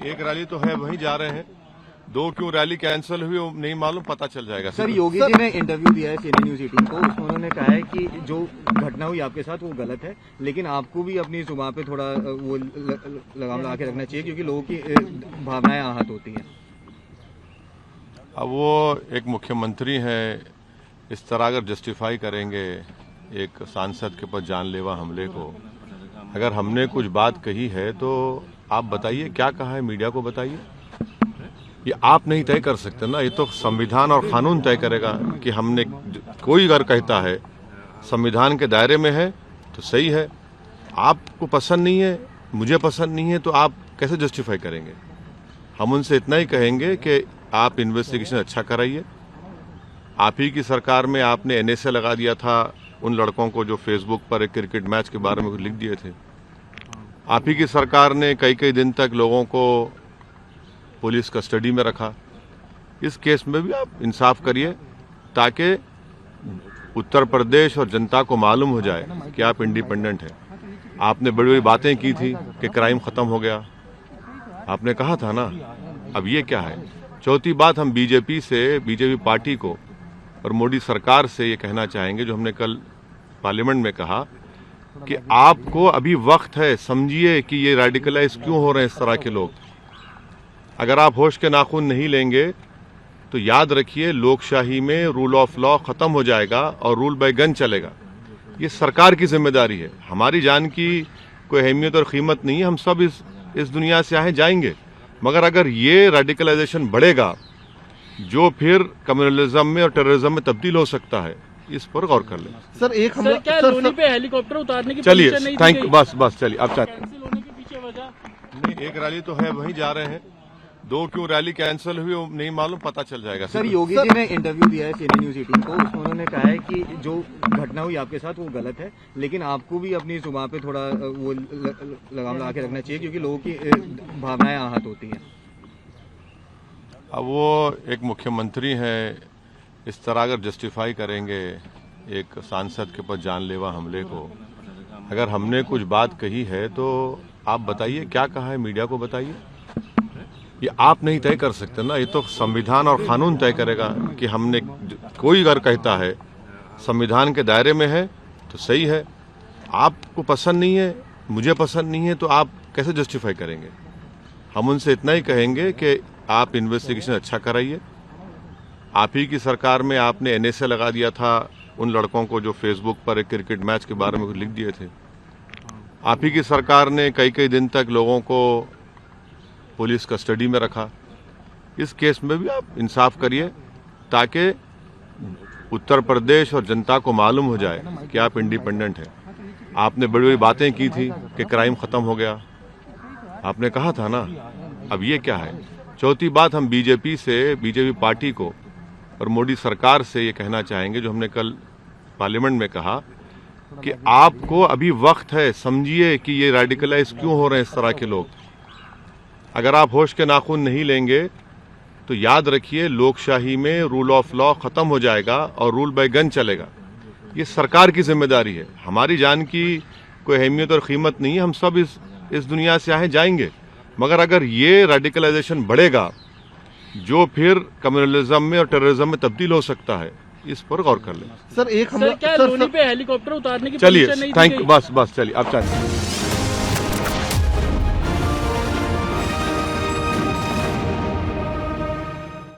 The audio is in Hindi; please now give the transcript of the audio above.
एक रैली तो है, वहीं जा रहे हैं। दो क्यों रैली कैंसिल हुई वो नहीं मालूम, पता चल जाएगा। सर, योगी जी ने इंटरव्यू दिया है सीएनएन न्यूज 18 को। उसमें उन्होंने कहा है कि जो घटना हुई आपके साथ वो गलत है, लेकिन आपको भी अपनी जुबान पे थोड़ा वो लगाम लगा के रखना चाहिए, क्योंकि लोगों की भावनाएं आहत होती हैं। अब वो एक मुख्यमंत्री हैं, इस तरह अगर जस्टिफाई करेंगे एक सांसद के ऊपर जानलेवा हमले को, अगर हमने कुछ बात कही है तो आप बताइए क्या कहा है, मीडिया को बताइए। ये आप नहीं तय कर सकते ना, ये तो संविधान और कानून तय करेगा कि हमने, कोई अगर कहता है संविधान के दायरे में है तो सही है, आपको पसंद नहीं है, मुझे पसंद नहीं है, तो आप कैसे जस्टिफाई करेंगे। हम उनसे इतना ही कहेंगे कि आप इन्वेस्टिगेशन अच्छा कराइए। आप ही की सरकार में आपने एनएसए लगा दिया था उन लड़कों को जो फेसबुक पर एक क्रिकेट मैच के बारे में कुछ लिख दिए थे। आप ही की सरकार ने कई कई दिन तक लोगों को पुलिस कस्टडी में रखा। इस केस में भी आप इंसाफ करिए, ताकि उत्तर प्रदेश और जनता को मालूम हो जाए कि आप इंडिपेंडेंट हैं। आपने बड़ी बड़ी बातें की थी कि क्राइम खत्म हो गया, आपने कहा था ना, अब ये क्या है। चौथी बात, हम बीजेपी पार्टी को और मोदी सरकार से ये कहना चाहेंगे, जो हमने कल पार्लियामेंट में कहा, कि आपको अभी वक्त है, समझिए कि ये रेडिकलाइज क्यों हो रहे हैं इस तरह के लोग। अगर आप होश के नाखून नहीं लेंगे तो याद रखिए, लोकशाही में रूल ऑफ लॉ खत्म हो जाएगा और रूल बाय गन चलेगा। ये सरकार की जिम्मेदारी है। हमारी जान की कोई अहमियत और कीमत नहीं है, हम सब इस दुनिया से आए जाएंगे, मगर अगर ये रेडिकलाइजेशन बढ़ेगा जो फिर कम्युनलिज्म में और टेररिज्म में तब्दील हो सकता है, इस पर गौर कर लें। सर, एक हमला क्या लोनी पे हेलीकॉप्टर उतारने की चलिए, परमिशन नहीं दी थैंक गई? बस चलिए, अब कैंसिल होने के पीछे वजह? नहीं, एक रैली तो है, वहीं जा रहे हैं। दो क्यों रैली कैंसिल हुई वो नहीं मालूम, पता चल जाएगा। सर, योगी जी ने इंटरव्यू दिया है सीएनएन न्यूज 18 को। उसमें उन्होंने कहा है कि जो घटना हुई आपके साथ वो गलत है, लेकिन आपको भी अपनी जुबान पे थोड़ा वो लगाम लगा के रखना चाहिए, क्योंकि लोगों की भावनाएं आहत होती हैं। अब वो एक मुख्यमंत्री हैं, इस तरह अगर जस्टिफाई करेंगे एक सांसद के ऊपर जानलेवा हमले को, अगर हमने कुछ बात कही है तो आप बताइए क्या कहा है, मीडिया को बताइए। ये आप नहीं तय कर सकते ना, ये तो संविधान और कानून तय करेगा कि हमने, कोई अगर कहता है संविधान के दायरे में है तो सही है, आपको पसंद नहीं है, मुझे पसंद नहीं है, तो आप कैसे जस्टिफाई करेंगे। हम उनसे इतना ही कहेंगे कि आप इन्वेस्टिगेशन अच्छा कराइए। आप ही की सरकार में आपने एनएसए लगा दिया था उन लड़कों को जो फेसबुक पर एक क्रिकेट मैच के बारे में कुछ लिख दिए थे। आप ही की सरकार ने कई कई दिन तक लोगों को पुलिस कस्टडी में रखा। इस केस में भी आप इंसाफ करिए, ताकि उत्तर प्रदेश और जनता को मालूम हो जाए कि आप इंडिपेंडेंट हैं। आपने बड़ी बड़ी बातें की थी कि क्राइम खत्म हो गया, आपने कहा था ना, अब ये क्या है। चौथी बात, हम बीजेपी पार्टी को और मोदी सरकार से ये कहना चाहेंगे, जो हमने कल पार्लियामेंट में कहा, कि आपको अभी वक्त है, समझिए कि ये रेडिकलाइज क्यों हो रहे हैं इस तरह के लोग। अगर आप होश के नाखून नहीं लेंगे तो याद रखिए, लोकशाही में रूल ऑफ लॉ खत्म हो जाएगा और रूल बाय गन चलेगा। ये सरकार की जिम्मेदारी है। हमारी जान की कोई अहमियत और कीमत नहीं है, हम सब इस दुनिया से आए जाएंगे, मगर अगर ये रेडिकलाइजेशन बढ़ेगा जो फिर कम्युनलिज्म में और टेररिज्म में तब्दील हो सकता है, इस पर गौर कर लें। सर, एक हमला क्या लोनी पे हेलीकॉप्टर उतारने की चलिए, परमिशन नहीं दी गई? बस चलिए, अब